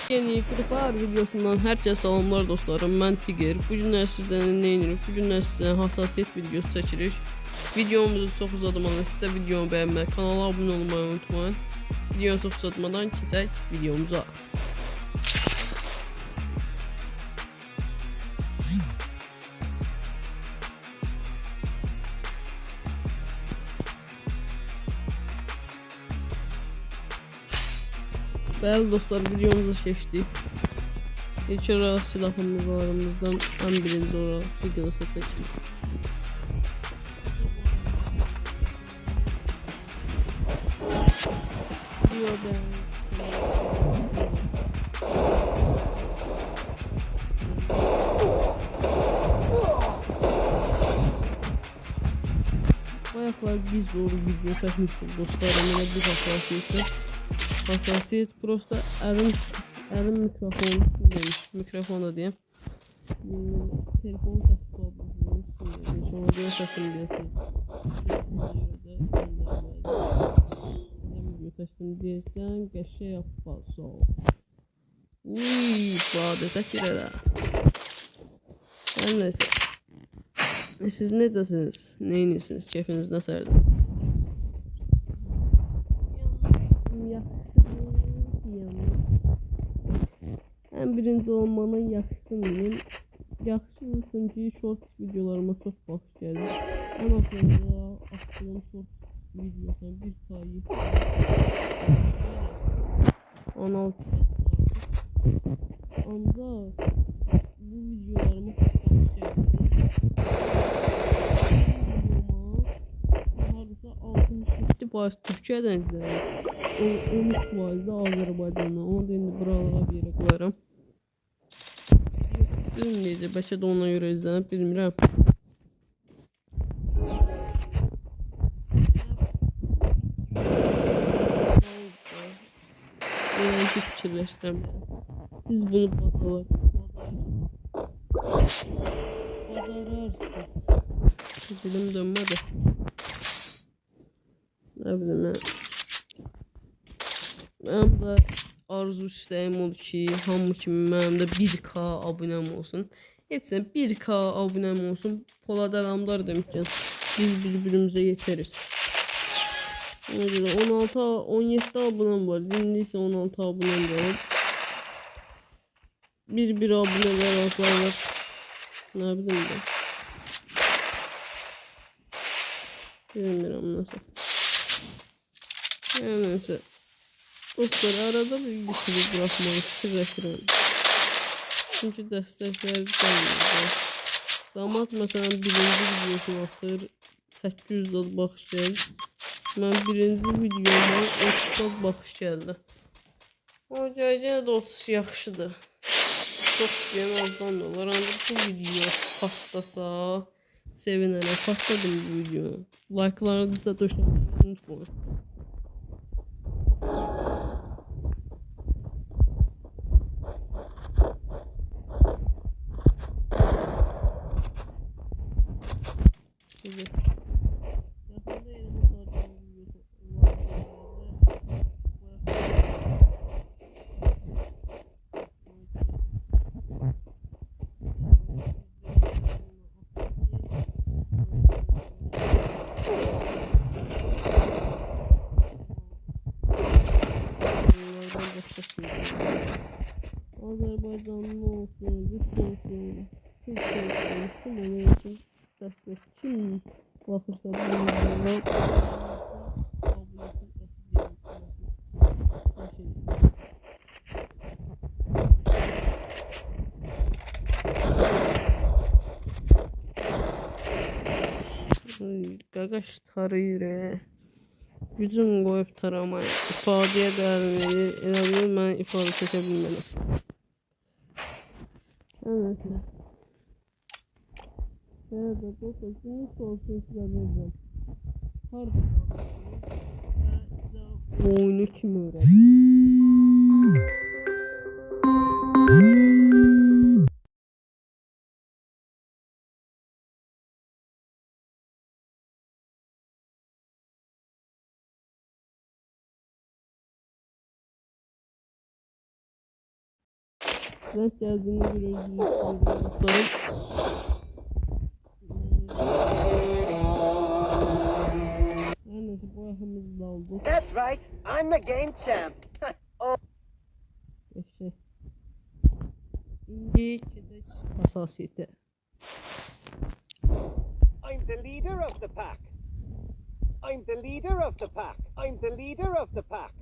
Yeni Free Fire videosundan herkese selamlar dostlarım. Ben Tiger. Bugün sizden ne edirik? Bugün sizden hassasiyet videosu çekirik. Videomuzu çok uzatmadan size videomu beğenmeyi, kanala abone olmayı unutmayın. Videoyu çok uzatmadan geçelim videomuza. Değerli dostlar, videomuza geçtik. İlk olarak silahımız var aramızdan en birinci olarak videosu seçtik. Diyor ben. Bayaklar biz doğru video çekmiştik dostlarım, yine bir hassasiyet prosta erin mikrofonu demiş, mikrofon da diyeyim. Telefon sesi oldu, sonra göre sesim diyorsun. Sesim diyesen geçe yapmaz o. İfade tekrar. Her neyse. Siz ne desiniz? Neyinirsiniz? Keyfiniz nasıldı? En birinci olmanın yaxşısıyım. Yaxşı çünkü short videolarıma çok baş geldi. En azından attığım short videosu bir sayı 16 anda bu videolarıma çok baş geldi. Hardasa 67% Türkiye'den izləyir. 13% da Azərbaycandan. Onu da indi buralara bir yerə qoyaram. Bilmirəm, bəlkə də ona görə izlənib, bilmirəm. Ben hiç fikirləşdirəm. Siz bunu bacararsınız. Dilim dönmədi. Ne bileyim ben. Benim de arzu istəyim odur ki, hamı kimi mənim də 1K abonem olsun. Heç nə 1K abonem olsun. Polad Alamdar demişkən biz bir-birimizə yetəriz. Ona görə 17 abonem var. İndi isə 16 abonem var. Bir abonelər azalır. Ne bileyim ben. Bilmirəm nasıl. Yani neyse. Dostlar, arada bir YouTube bırakmayı fikirləşirəm. Çünkü dəstəklər gəlmir. Zamat məsələn birinci videosunu atır, 800 dad baxış gəldi. Mən birinci videoma 30 dad baxış gəldi. O gələcək də 30 yaxşıdır. Çox istəyən azdan da olar. Ancaq bu video patlasa sevinərəm. Patladım bu videonu. Like'larınızı da döşəməyi unutmayın. Azerbaycanlı olsun, Rus olsun, Türk olsun, kim onun için destek, kim bakırsa bu videoya Qaqaş tarayır. Gücüm qoyub taramaya, ifadəyə dəyərməni, elə bilir mən ifadə çəkə bilmərəm. Neyse. Evet, dostlar, günün sorusunu sizə verəcəm. Harada oyunu kim öyrədir? Rəng gəldiyinə görə üzrlük dostlarım. Her neyse bu ayağımızı da aldık. That's right. I'm the game champ. Eşek. İndi gedək hassasiyyətə. I'm the leader of the pack. I'm the leader of the pack. I'm the leader of the pack.